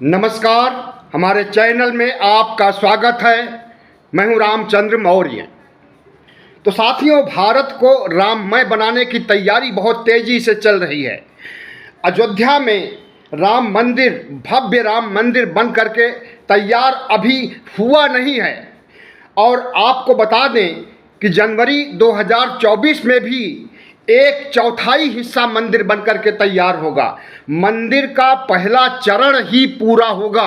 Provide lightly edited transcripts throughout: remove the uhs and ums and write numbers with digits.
नमस्कार, हमारे चैनल में आपका स्वागत है। मैं हूं रामचंद्र मौर्य। तो साथियों, भारत को राममय बनाने की तैयारी बहुत तेज़ी से चल रही है। अयोध्या में राम मंदिर, भव्य राम मंदिर बन करके तैयार अभी हुआ नहीं है। और आपको बता दें कि जनवरी 2024 में भी 1/4 हिस्सा मंदिर बनकर के तैयार होगा। मंदिर का पहला चरण ही पूरा होगा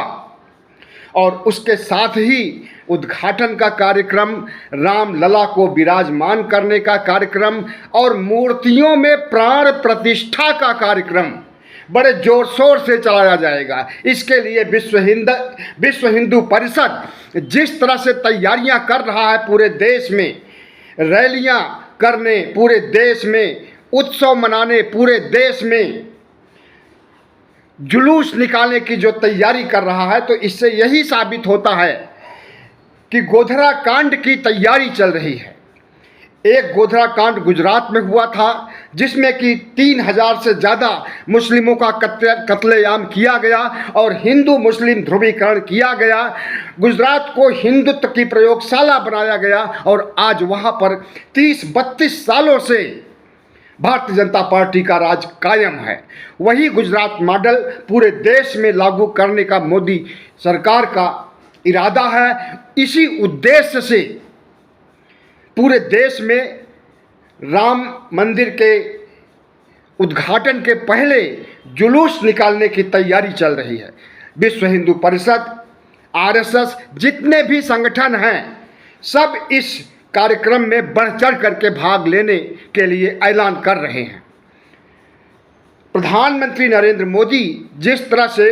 और उसके साथ ही उद्घाटन का कार्यक्रम, रामलला को विराजमान करने का कार्यक्रम और मूर्तियों में प्राण प्रतिष्ठा का कार्यक्रम बड़े जोर शोर से चलाया जाएगा। इसके लिए विश्व हिंदू परिषद जिस तरह से तैयारियां कर रहा है, पूरे देश में रैलियां करने, पूरे देश में उत्सव मनाने, पूरे देश में जुलूस निकालने की जो तैयारी कर रहा है, तो इससे यही साबित होता है कि गोधरा कांड की तैयारी चल रही है। एक गोधरा कांड गुजरात में हुआ था जिसमें कि 3000 से ज़्यादा मुस्लिमों का कत्लेआम किया गया और हिंदू मुस्लिम ध्रुवीकरण किया गया। गुजरात को हिंदुत्व की प्रयोगशाला बनाया गया और आज वहाँ पर 30-32 सालों से भारतीय जनता पार्टी का राज कायम है। वही गुजरात मॉडल पूरे देश में लागू करने का मोदी सरकार का इरादा है। इसी उद्देश्य से पूरे देश में राम मंदिर के उद्घाटन के पहले जुलूस निकालने की तैयारी चल रही है। विश्व हिंदू परिषद, आरएसएस, जितने भी संगठन हैं, सब इस कार्यक्रम में बढ़ चढ़ करके भाग लेने के लिए ऐलान कर रहे हैं। प्रधानमंत्री नरेंद्र मोदी जिस तरह से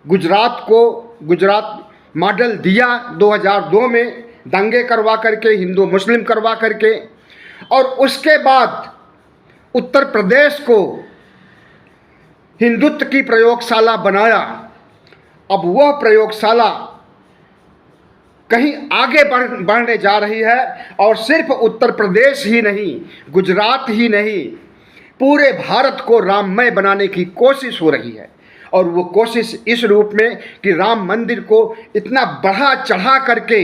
गुजरात मॉडल दिया 2002 में, दंगे करवा करके, हिंदू मुस्लिम करवा करके, और उसके बाद उत्तर प्रदेश को हिंदुत्व की प्रयोगशाला बनाया। अब वह प्रयोगशाला कहीं आगे बढ़ने जा रही है और सिर्फ उत्तर प्रदेश ही नहीं, गुजरात ही नहीं, पूरे भारत को राममय बनाने की कोशिश हो रही है। और वो कोशिश इस रूप में कि राम मंदिर को इतना बढ़ा चढ़ा करके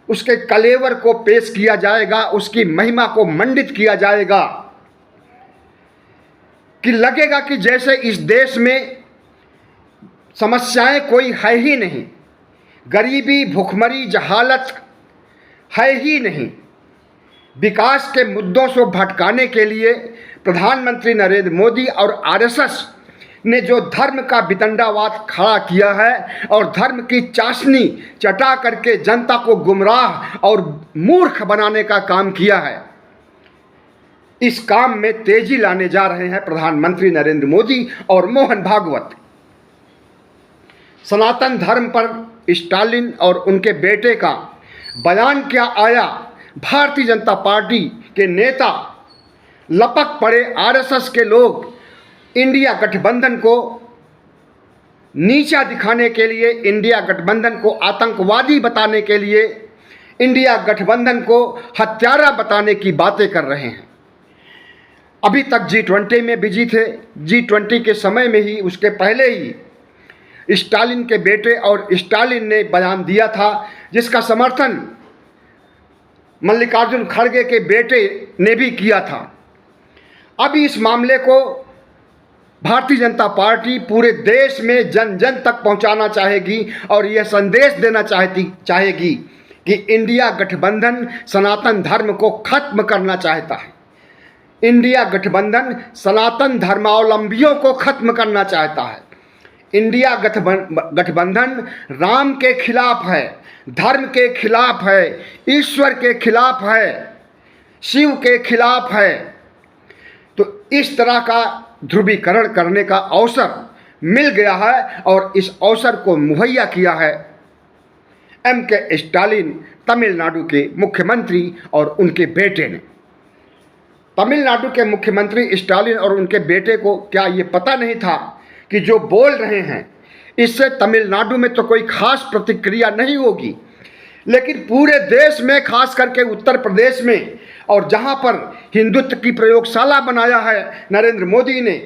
उसके कलेवर को पेश किया जाएगा, उसकी महिमा को मंडित किया जाएगा कि लगेगा कि जैसे इस देश में समस्याएं कोई है ही नहीं, गरीबी, भुखमरी, जहालत है ही नहीं। विकास के मुद्दों से भटकाने के लिए प्रधानमंत्री नरेंद्र मोदी और आरएसएस ने जो धर्म का वितंडावाद खड़ा किया है और धर्म की चाशनी चटा करके जनता को गुमराह और मूर्ख बनाने का काम किया है, इस काम में तेजी लाने जा रहे हैं प्रधानमंत्री नरेंद्र मोदी और मोहन भागवत। सनातन धर्म पर स्टालिन और उनके बेटे का बयान क्या आया, भारतीय जनता पार्टी के नेता लपक पड़े, आरएसएस के लोग इंडिया गठबंधन को नीचा दिखाने के लिए, इंडिया गठबंधन को आतंकवादी बताने के लिए, इंडिया गठबंधन को हत्यारा बताने की बातें कर रहे हैं। अभी तक G20 में बिजी थे। G20 के समय में ही, उसके पहले ही स्टालिन के बेटे और स्टालिन ने बयान दिया था जिसका समर्थन मल्लिकार्जुन खड़गे के बेटे ने भी किया था। अब इस मामले को भारतीय जनता पार्टी पूरे देश में जन जन तक पहुंचाना चाहेगी और यह संदेश देना चाहेगी कि इंडिया गठबंधन सनातन धर्म को खत्म करना चाहता है। इंडिया गठबंधन सनातन धर्मावलंबियों को खत्म करना चाहता है। इंडिया गठबंधन राम के खिलाफ है, धर्म के खिलाफ है, ईश्वर के खिलाफ है, शिव के खिलाफ है। तो इस तरह का ध्रुवीकरण करने का अवसर मिल गया है और इस अवसर को मुहैया किया है M.K. स्टालिन, तमिलनाडु के मुख्यमंत्री और उनके बेटे ने। तमिलनाडु के मुख्यमंत्री स्टालिन और उनके बेटे को क्या ये पता नहीं था कि जो बोल रहे हैं इससे तमिलनाडु में तो कोई खास प्रतिक्रिया नहीं होगी, लेकिन पूरे देश में, खास करके उत्तर प्रदेश में, और जहां पर हिंदुत्व की प्रयोगशाला बनाया है नरेंद्र मोदी ने,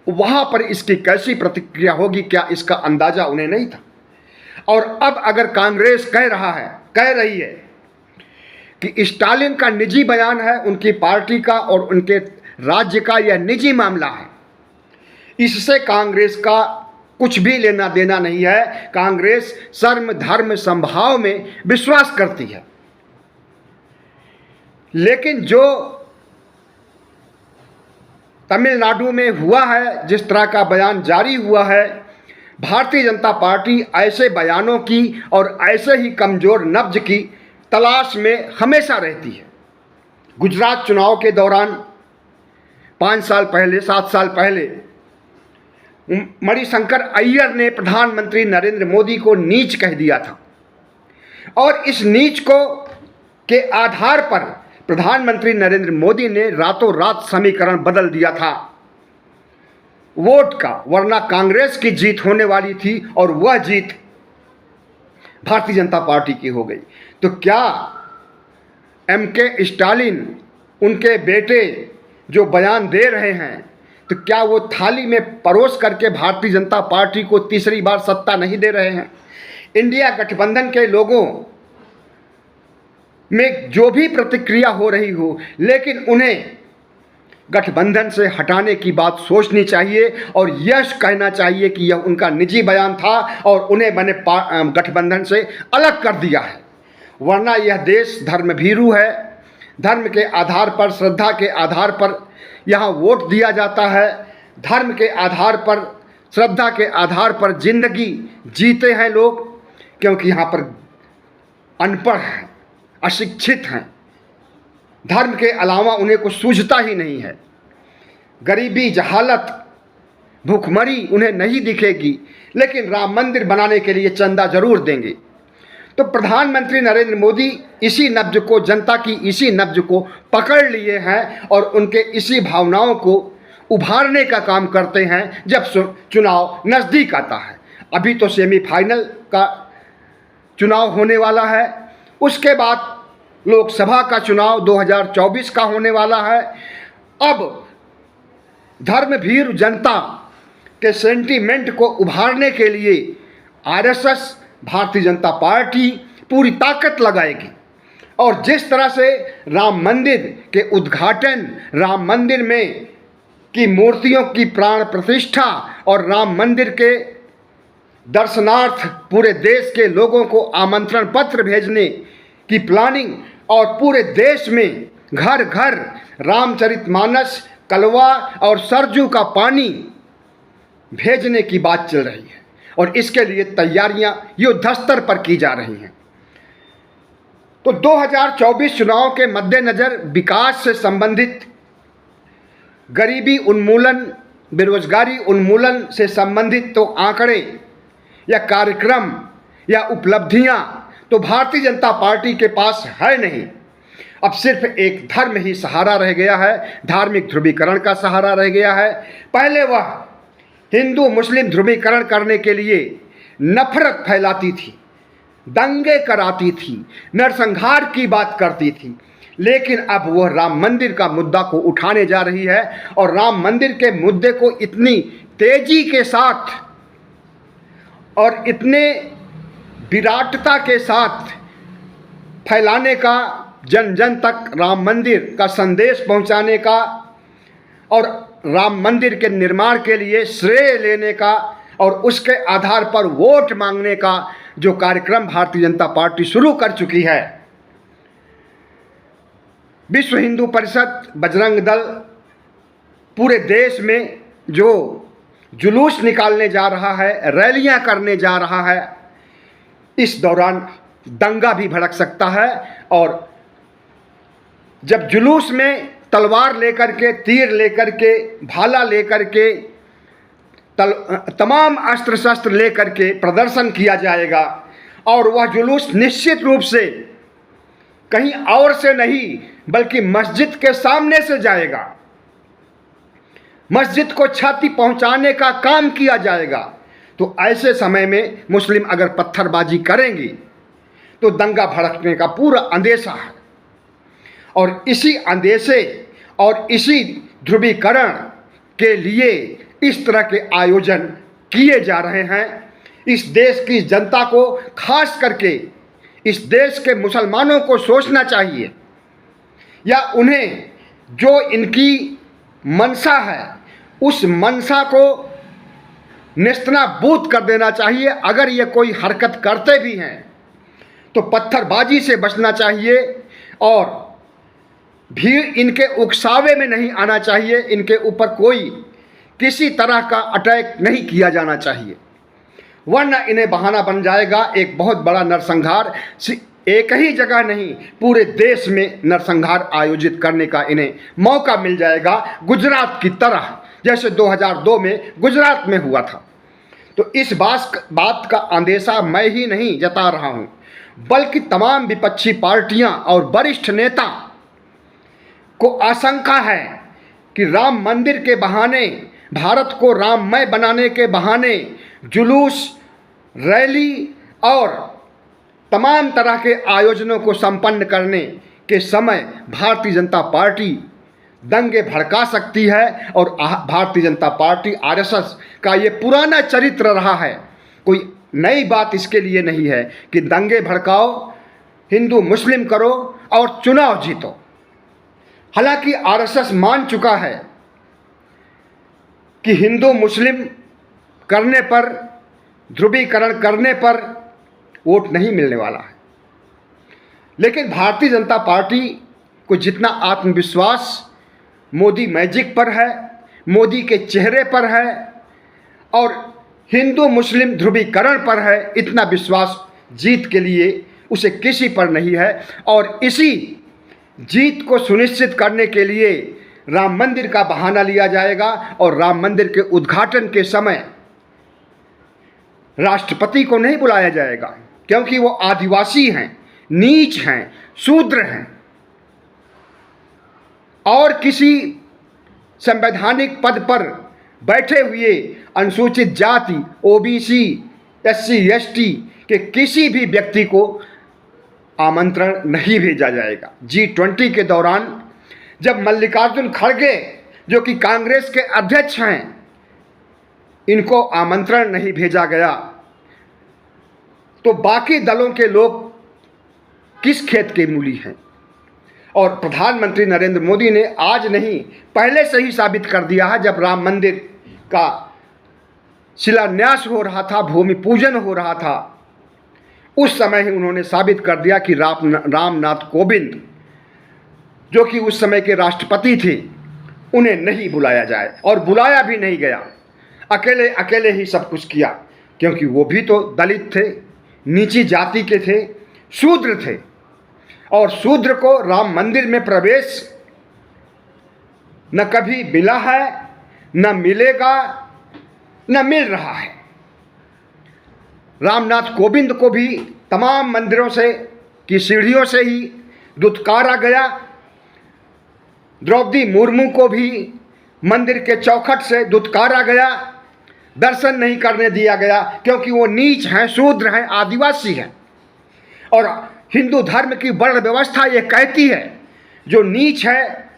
वहाँ पर इसकी कैसी प्रतिक्रिया होगी, क्या इसका अंदाज़ा उन्हें नहीं था। और अब अगर कांग्रेस कह रही है कि स्टालिन का निजी बयान है, उनकी पार्टी का और उनके राज्य का यह निजी मामला है, इससे कांग्रेस का कुछ भी लेना देना नहीं है। कांग्रेस सर्व धर्म समभाव में विश्वास करती है। लेकिन जो तमिलनाडु में हुआ है, जिस तरह का बयान जारी हुआ है, भारतीय जनता पार्टी ऐसे बयानों की और ऐसे ही कमज़ोर नब्ज की तलाश में हमेशा रहती है। गुजरात चुनाव के दौरान 7 साल पहले मणिशंकर अय्यर ने प्रधानमंत्री नरेंद्र मोदी को नीच कह दिया था, और इस नीच के आधार पर प्रधानमंत्री नरेंद्र मोदी ने रातों रात समीकरण बदल दिया था वोट का, वरना कांग्रेस की जीत होने वाली थी और वह जीत भारतीय जनता पार्टी की हो गई। तो क्या MK स्टालिन, उनके बेटे जो बयान दे रहे हैं, तो क्या वो थाली में परोस करके भारतीय जनता पार्टी को तीसरी बार सत्ता नहीं दे रहे हैं? इंडिया गठबंधन के लोगों में जो भी प्रतिक्रिया हो रही हो, लेकिन उन्हें गठबंधन से हटाने की बात सोचनी चाहिए और यह कहना चाहिए कि यह उनका निजी बयान था और उन्हें मैंने गठबंधन से अलग कर दिया है। वरना यह देश धर्मभीरू है। धर्म के आधार पर, श्रद्धा के आधार पर यहाँ वोट दिया जाता है। धर्म के आधार पर, श्रद्धा के आधार पर जिंदगी जीते हैं लोग, क्योंकि यहाँ पर अनपढ़ हैं, अशिक्षित हैं, धर्म के अलावा उन्हें कुछ सूझता ही नहीं है। गरीबी, जहालत, भूखमरी उन्हें नहीं दिखेगी, लेकिन राम मंदिर बनाने के लिए चंदा जरूर देंगे। तो प्रधानमंत्री नरेंद्र मोदी इसी नब्ज को, जनता की इसी नब्ज को पकड़ लिए हैं और उनके इसी भावनाओं को उभारने का काम करते हैं जब चुनाव नज़दीक आता है। अभी तो सेमीफाइनल का चुनाव होने वाला है, उसके बाद लोकसभा का चुनाव 2024 का होने वाला है। अब धर्मभीर जनता के सेंटीमेंट को उभारने के लिए RSS, भारतीय जनता पार्टी पूरी ताकत लगाएगी। और जिस तरह से राम मंदिर के उद्घाटन, राम मंदिर में की मूर्तियों की प्राण प्रतिष्ठा और राम मंदिर के दर्शनार्थ पूरे देश के लोगों को आमंत्रण पत्र भेजने की प्लानिंग और पूरे देश में घर घर रामचरितमानस, कलवा और सरजू का पानी भेजने की बात चल रही है और इसके लिए तैयारियां युद्ध स्तर पर की जा रही हैं। तो 2024 चुनाव के मद्देनज़र विकास से संबंधित, गरीबी उन्मूलन, बेरोजगारी उन्मूलन से संबंधित तो आंकड़े या कार्यक्रम या उपलब्धियां तो भारतीय जनता पार्टी के पास है नहीं। अब सिर्फ एक धर्म ही सहारा रह गया है, धार्मिक ध्रुवीकरण का सहारा रह गया है। पहले वह हिंदू मुस्लिम ध्रुवीकरण करने के लिए नफरत फैलाती थी, दंगे कराती थी, नरसंहार की बात करती थी, लेकिन अब वह राम मंदिर का मुद्दा को उठाने जा रही है और राम मंदिर के मुद्दे को इतनी तेजी के साथ और इतने विराटता के साथ फैलाने का, जन जन तक राम मंदिर का संदेश पहुंचाने का और राम मंदिर के निर्माण के लिए श्रेय लेने का और उसके आधार पर वोट मांगने का जो कार्यक्रम भारतीय जनता पार्टी शुरू कर चुकी है। विश्व हिंदू परिषद, बजरंग दल पूरे देश में जो जुलूस निकालने जा रहा है, रैलियां करने जा रहा है, इस दौरान दंगा भी भड़क सकता है। और जब जुलूस में तलवार लेकर के, तीर लेकर के, भाला लेकर के, तमाम अस्त्र शस्त्र लेकर के प्रदर्शन किया जाएगा और वह जुलूस निश्चित रूप से कहीं और से नहीं बल्कि मस्जिद के सामने से जाएगा। मस्जिद को क्षति पहुंचाने का काम किया जाएगा। तो ऐसे समय में मुस्लिम अगर पत्थरबाजी करेंगी तो दंगा भड़कने का पूरा अंदेशा है। और इसी अंदेशे और इसी ध्रुवीकरण के लिए इस तरह के आयोजन किए जा रहे हैं। इस देश की जनता को, खास करके इस देश के मुसलमानों को सोचना चाहिए, या उन्हें जो इनकी मंशा है उस मंशा को नेस्तनाबूद कर देना चाहिए। अगर ये कोई हरकत करते भी हैं तो पत्थरबाजी से बचना चाहिए और भीड़ इनके उकसावे में नहीं आना चाहिए। इनके ऊपर कोई किसी तरह का अटैक नहीं किया जाना चाहिए, वरना इन्हें बहाना बन जाएगा एक बहुत बड़ा नरसंहार। एक ही जगह नहीं, पूरे देश में नरसंहार आयोजित करने का इन्हें मौका मिल जाएगा, गुजरात की तरह, जैसे 2002 में गुजरात में हुआ था। तो इस बात का अंदेशा मैं ही नहीं जता रहा हूँ, बल्कि तमाम विपक्षी पार्टियां और वरिष्ठ नेता को आशंका है कि राम मंदिर के बहाने, भारत को राममय बनाने के बहाने जुलूस, रैली और तमाम तरह के आयोजनों को संपन्न करने के समय भारतीय जनता पार्टी दंगे भड़का सकती है। और भारतीय जनता पार्टी, आरएसएस का ये पुराना चरित्र रहा है, कोई नई बात इसके लिए नहीं है कि दंगे भड़काओ, हिंदू मुस्लिम करो और चुनाव जीतो। हालांकि आरएसएस मान चुका है कि हिंदू मुस्लिम करने पर, ध्रुवीकरण करने पर वोट नहीं मिलने वाला है, लेकिन भारतीय जनता पार्टी को जितना आत्मविश्वास मोदी मैजिक पर है, मोदी के चेहरे पर है और हिंदू मुस्लिम ध्रुवीकरण पर है, इतना विश्वास जीत के लिए उसे किसी पर नहीं है। और इसी जीत को सुनिश्चित करने के लिए राम मंदिर का बहाना लिया जाएगा और राम मंदिर के उद्घाटन के समय राष्ट्रपति को नहीं बुलाया जाएगा, क्योंकि वो आदिवासी हैं, नीच हैं, शूद्र हैं और किसी संवैधानिक पद पर बैठे हुए अनुसूचित जाति, ओबीसी, एससी, एसटी के किसी भी व्यक्ति को आमंत्रण नहीं भेजा जाएगा। G20 के दौरान जब मल्लिकार्जुन खड़गे, जो कि कांग्रेस के अध्यक्ष हैं, इनको आमंत्रण नहीं भेजा गया, तो बाकी दलों के लोग किस खेत के मूली हैं। और प्रधानमंत्री नरेंद्र मोदी ने आज नहीं, पहले से ही साबित कर दिया है, जब राम मंदिर का शिलान्यास हो रहा था, भूमि पूजन हो रहा था, उस समय ही उन्होंने साबित कर दिया कि रामनाथ कोविंद, जो कि उस समय के राष्ट्रपति थे, उन्हें नहीं बुलाया जाए, और बुलाया भी नहीं गया। अकेले अकेले ही सब कुछ किया, क्योंकि वो भी तो दलित थे, नीची जाति के थे, शूद्र थे, और शूद्र को राम मंदिर में प्रवेश न कभी मिला है, न मिलेगा, न मिल रहा है। रामनाथ कोविंद को भी तमाम मंदिरों से की सीढ़ियों से ही दुत्कारा गया, द्रौपदी मुर्मू को भी मंदिर के चौखट से दुत्कारा गया, दर्शन नहीं करने दिया गया, क्योंकि वो नीच हैं, शूद्र हैं, आदिवासी हैं। और हिंदू धर्म की वर्ण व्यवस्था ये कहती है, जो नीच है,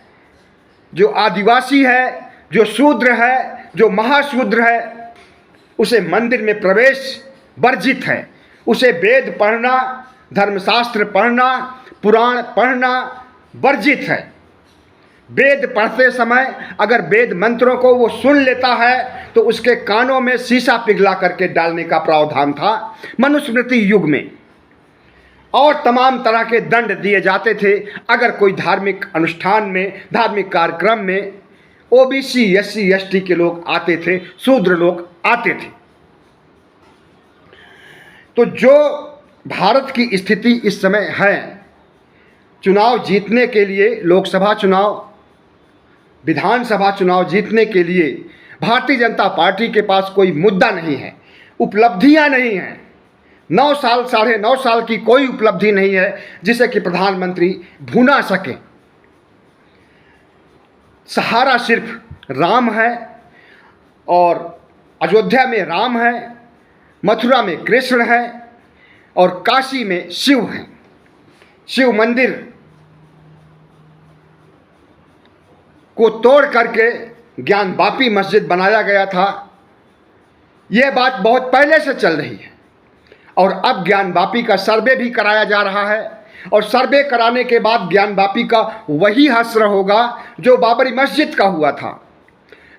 जो आदिवासी है, जो शूद्र है, जो महाशूद्र है, उसे मंदिर में प्रवेश वर्जित है। उसे वेद पढ़ना, धर्मशास्त्र पढ़ना, पुराण पढ़ना वर्जित है। वेद पढ़ते समय अगर वेद मंत्रों को वो सुन लेता है तो उसके कानों में शीशा पिघला करके डालने का प्रावधान था मनुस्मृति युग में, और तमाम तरह के दंड दिए जाते थे अगर कोई धार्मिक अनुष्ठान में, धार्मिक कार्यक्रम में ओबीसी, एससी, एसटी के लोग आते थे, शूद्र लोग आते थे। तो जो भारत की स्थिति इस समय है, चुनाव जीतने के लिए, लोकसभा चुनाव, विधानसभा चुनाव जीतने के लिए भारतीय जनता पार्टी के पास कोई मुद्दा नहीं है, उपलब्धियां नहीं हैं। 9 साल, 9.5 साल की कोई उपलब्धि नहीं है जिसे कि प्रधानमंत्री भुना सके। सहारा सिर्फ राम है, और अयोध्या में राम है, मथुरा में कृष्ण है, और काशी में शिव हैं। शिव मंदिर को तोड़ करके ज्ञानवापी मस्जिद बनाया गया था, यह बात बहुत पहले से चल रही है और अब ज्ञानवापी का सर्वे भी कराया जा रहा है और सर्वे कराने के बाद ज्ञानवापी का वही हश्र होगा जो बाबरी मस्जिद का हुआ था।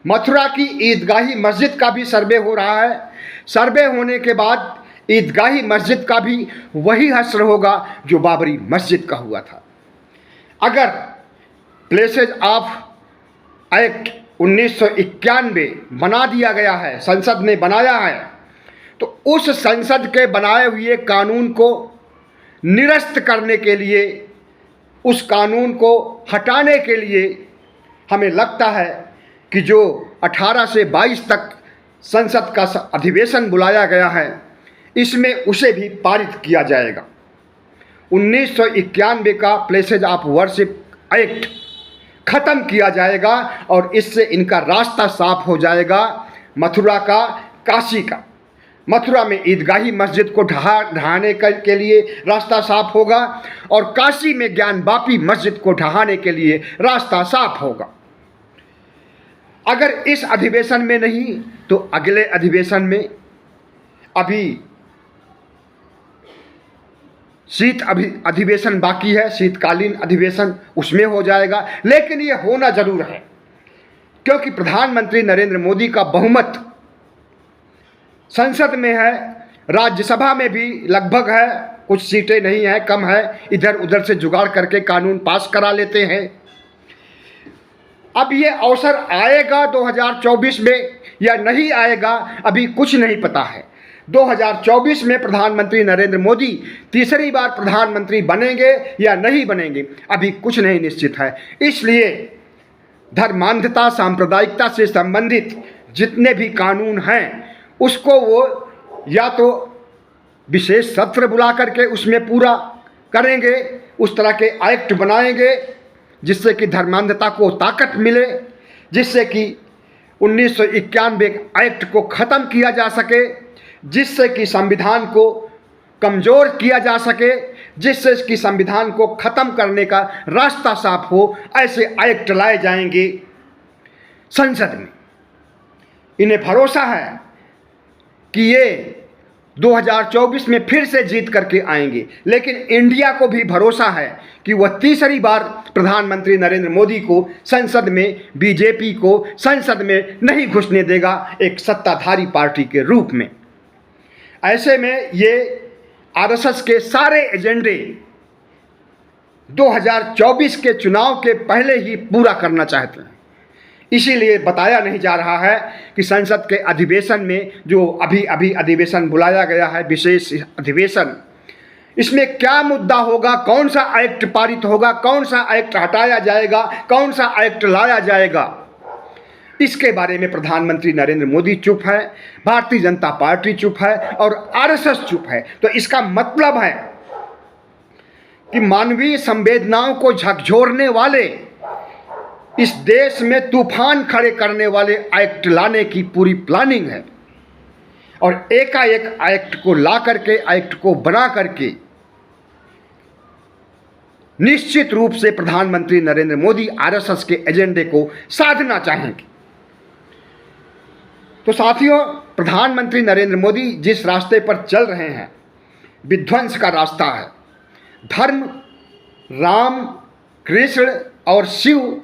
मथुरा की ईदगाही मस्जिद का भी सर्वे हो रहा है, सर्वे होने के बाद ईदगाही मस्जिद का भी वही हश्र होगा जो बाबरी मस्जिद का हुआ था। अगर प्लेसेज ऑफ एक्ट 1991 बना दिया गया है, संसद ने बनाया है, तो उस संसद के बनाए हुए कानून को निरस्त करने के लिए, उस कानून को हटाने के लिए हमें लगता है कि जो 18 से 22 तक संसद का अधिवेशन बुलाया गया है, इसमें उसे भी पारित किया जाएगा। 1991 का प्लेसेज ऑफ वर्शिप एक्ट ख़त्म किया जाएगा और इससे इनका रास्ता साफ हो जाएगा मथुरा का, काशी का। मथुरा में ईदगाही मस्जिद को ढहाने के लिए रास्ता साफ होगा और काशी में ज्ञानवापी मस्जिद को ढहाने के लिए रास्ता साफ होगा। अगर इस अधिवेशन में नहीं तो अगले अधिवेशन में, अभी अधिवेशन बाकी है, शीतकालीन अधिवेशन, उसमें हो जाएगा। लेकिन ये होना जरूर है क्योंकि प्रधानमंत्री नरेंद्र मोदी का बहुमत संसद में है, राज्यसभा में भी लगभग है, कुछ सीटें नहीं है, कम है, इधर उधर से जुगाड़ करके कानून पास करा लेते हैं। अब ये अवसर आएगा 2024 में या नहीं आएगा, अभी कुछ नहीं पता है। 2024 में प्रधानमंत्री नरेंद्र मोदी तीसरी बार प्रधानमंत्री बनेंगे या नहीं बनेंगे, अभी कुछ नहीं निश्चित है। इसलिए धर्मांधता, सांप्रदायिकता से संबंधित जितने भी कानून हैं उसको वो या तो विशेष सत्र बुला करके उसमें पूरा करेंगे, उस तरह के एक्ट बनाएंगे जिससे कि धर्मांधता को ताकत मिले, जिससे कि 1991 एक्ट को ख़त्म किया जा सके, जिससे कि संविधान को कमज़ोर किया जा सके, जिससे कि संविधान को ख़त्म करने का रास्ता साफ हो। ऐसे एक्ट लाए जाएंगे संसद में। इन्हें भरोसा है कि ये 2024 में फिर से जीत करके आएंगे, लेकिन इंडिया को भी भरोसा है कि वह तीसरी बार प्रधानमंत्री नरेंद्र मोदी को संसद में, बीजेपी को संसद में नहीं घुसने देगा एक सत्ताधारी पार्टी के रूप में। ऐसे में ये आरएसएस के सारे एजेंडे 2024 के चुनाव के पहले ही पूरा करना चाहते हैं। इसीलिए बताया नहीं जा रहा है कि संसद के अधिवेशन में जो अभी अधिवेशन बुलाया गया है, विशेष अधिवेशन, इसमें क्या मुद्दा होगा, कौन सा एक्ट पारित होगा, कौन सा एक्ट हटाया जाएगा, कौन सा एक्ट लाया जाएगा, इसके बारे में प्रधानमंत्री नरेंद्र मोदी चुप है, भारतीय जनता पार्टी चुप है और आरएसएस चुप है। तो इसका मतलब है कि मानवीय संवेदनाओं को झकझोरने वाले, इस देश में तूफान खड़े करने वाले एक्ट लाने की पूरी प्लानिंग है और एकाएक एक्ट को ला करके, एक्ट को बना करके निश्चित रूप से प्रधानमंत्री नरेंद्र मोदी आरएसएस के एजेंडे को साधना चाहेंगे। तो साथियों, प्रधानमंत्री नरेंद्र मोदी जिस रास्ते पर चल रहे हैं, विध्वंस का रास्ता है। धर्म, राम, कृष्ण और शिव,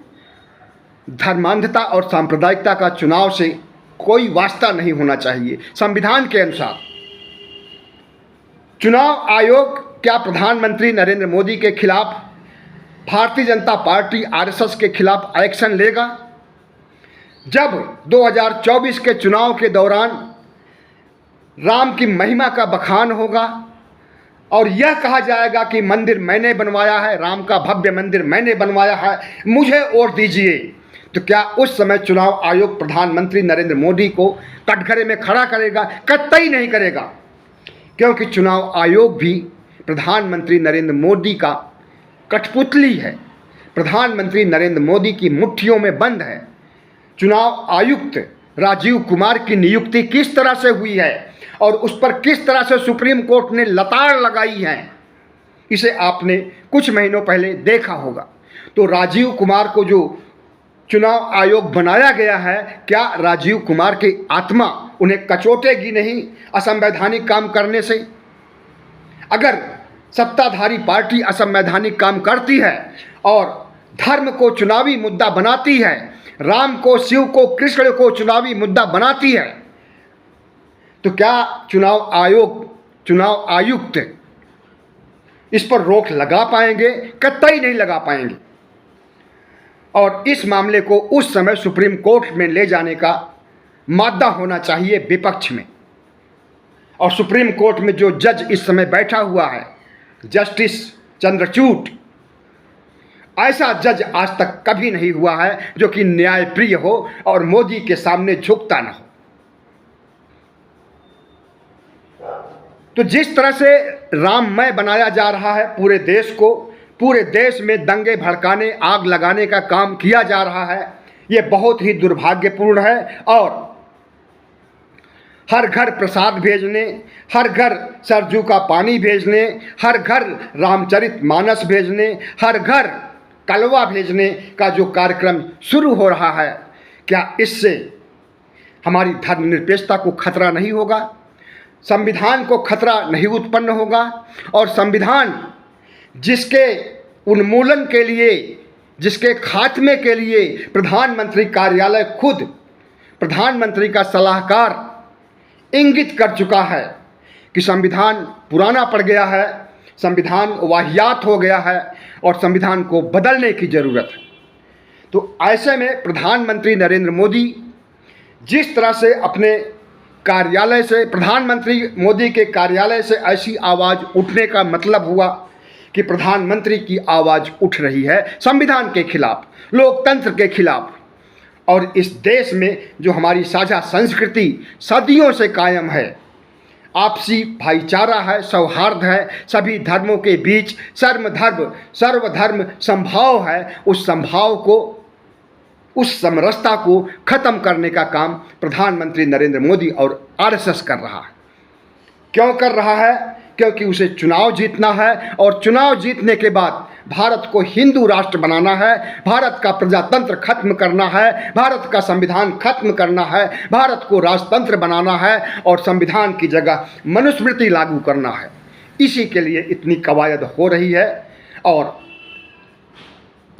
धर्मांधता और सांप्रदायिकता का चुनाव से कोई वास्ता नहीं होना चाहिए। संविधान के अनुसार चुनाव आयोग क्या प्रधानमंत्री नरेंद्र मोदी के खिलाफ, भारतीय जनता पार्टी आरएसएस के खिलाफ एक्शन लेगा? जब 2024 के चुनाव के दौरान राम की महिमा का बखान होगा और यह कहा जाएगा कि मंदिर मैंने बनवाया है, राम का भव्य मंदिर मैंने बनवाया है, मुझे वोट दीजिए, तो क्या उस समय चुनाव आयोग प्रधानमंत्री नरेंद्र मोदी को कटघरे में खड़ा करेगा? कतई नहीं करेगा, क्योंकि चुनाव आयोग भी प्रधानमंत्री नरेंद्र मोदी का कठपुतली है, प्रधानमंत्री नरेंद्र मोदी की मुट्ठियों में बंद है। चुनाव आयुक्त राजीव कुमार की नियुक्ति किस तरह से हुई है और उस पर किस तरह से सुप्रीम कोर्ट ने लताड़ लगाई है, इसे आपने कुछ महीनों पहले देखा होगा। तो राजीव कुमार को जो चुनाव आयोग बनाया गया है, क्या राजीव कुमार की आत्मा उन्हें कचोटेगी नहीं असंवैधानिक काम करने से? अगर सत्ताधारी पार्टी असंवैधानिक काम करती है और धर्म को चुनावी मुद्दा बनाती है, राम को, शिव को, कृष्ण को चुनावी मुद्दा बनाती है, तो क्या चुनाव आयुक्त इस पर रोक लगा पाएंगे? कतई नहीं लगा पाएंगे। और इस मामले को उस समय सुप्रीम कोर्ट में ले जाने का मादा होना चाहिए विपक्ष में। और सुप्रीम कोर्ट में जो जज इस समय बैठा हुआ है, जस्टिस चंद्रचूड़, ऐसा जज आज तक कभी नहीं हुआ है जो कि न्यायप्रिय हो और मोदी के सामने झुकता न हो। तो जिस तरह से राममय बनाया जा रहा है पूरे देश को, पूरे देश में दंगे भड़काने, आग लगाने का काम किया जा रहा है, ये बहुत ही दुर्भाग्यपूर्ण है। और हर घर प्रसाद भेजने, हर घर सरजू का पानी भेजने, हर घर रामचरितमानस भेजने, हर घर कलवा भेजने का जो कार्यक्रम शुरू हो रहा है, क्या इससे हमारी धर्मनिरपेक्षता को खतरा नहीं होगा? संविधान को खतरा नहीं उत्पन्न होगा? और संविधान जिसके उन्मूलन के लिए, जिसके खात्मे के लिए प्रधानमंत्री कार्यालय खुद प्रधानमंत्री का सलाहकार इंगित कर चुका है कि संविधान पुराना पड़ गया है, संविधान वाहियात हो गया है और संविधान को बदलने की ज़रूरत है। तो ऐसे में प्रधानमंत्री नरेंद्र मोदी जिस तरह से अपने कार्यालय से, प्रधानमंत्री मोदी के कार्यालय से ऐसी आवाज़ उठने का मतलब हुआ कि प्रधानमंत्री की आवाज़ उठ रही है संविधान के खिलाफ, लोकतंत्र के खिलाफ। और इस देश में जो हमारी साझा संस्कृति सदियों से कायम है, आपसी भाईचारा है, सौहार्द है, सभी धर्मों के बीच सर्वधर्म संभाव है, उस संभाव को, उस समरसता को ख़त्म करने का काम प्रधानमंत्री नरेंद्र मोदी और आरएसएस कर रहा है। क्यों कर रहा है? क्योंकि उसे चुनाव जीतना है और चुनाव जीतने के बाद भारत को हिंदू राष्ट्र बनाना है, भारत का प्रजातंत्र खत्म करना है, भारत का संविधान खत्म करना है, भारत को राजतंत्र बनाना है और संविधान की जगह मनुस्मृति लागू करना है। इसी के लिए इतनी कवायद हो रही है और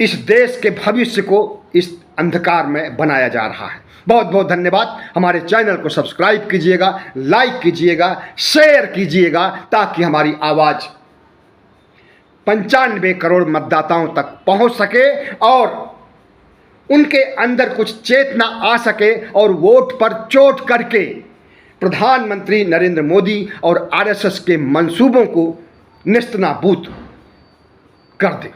इस देश के भविष्य को इस अंधकार में बनाया जा रहा है। बहुत बहुत धन्यवाद। हमारे चैनल को सब्सक्राइब कीजिएगा, लाइक कीजिएगा, शेयर कीजिएगा ताकि हमारी आवाज़ 95 करोड़ मतदाताओं तक पहुंच सके और उनके अंदर कुछ चेतना आ सके और वोट पर चोट करके प्रधानमंत्री नरेंद्र मोदी और आरएसएस के मंसूबों को नेस्तनाबूद कर दें।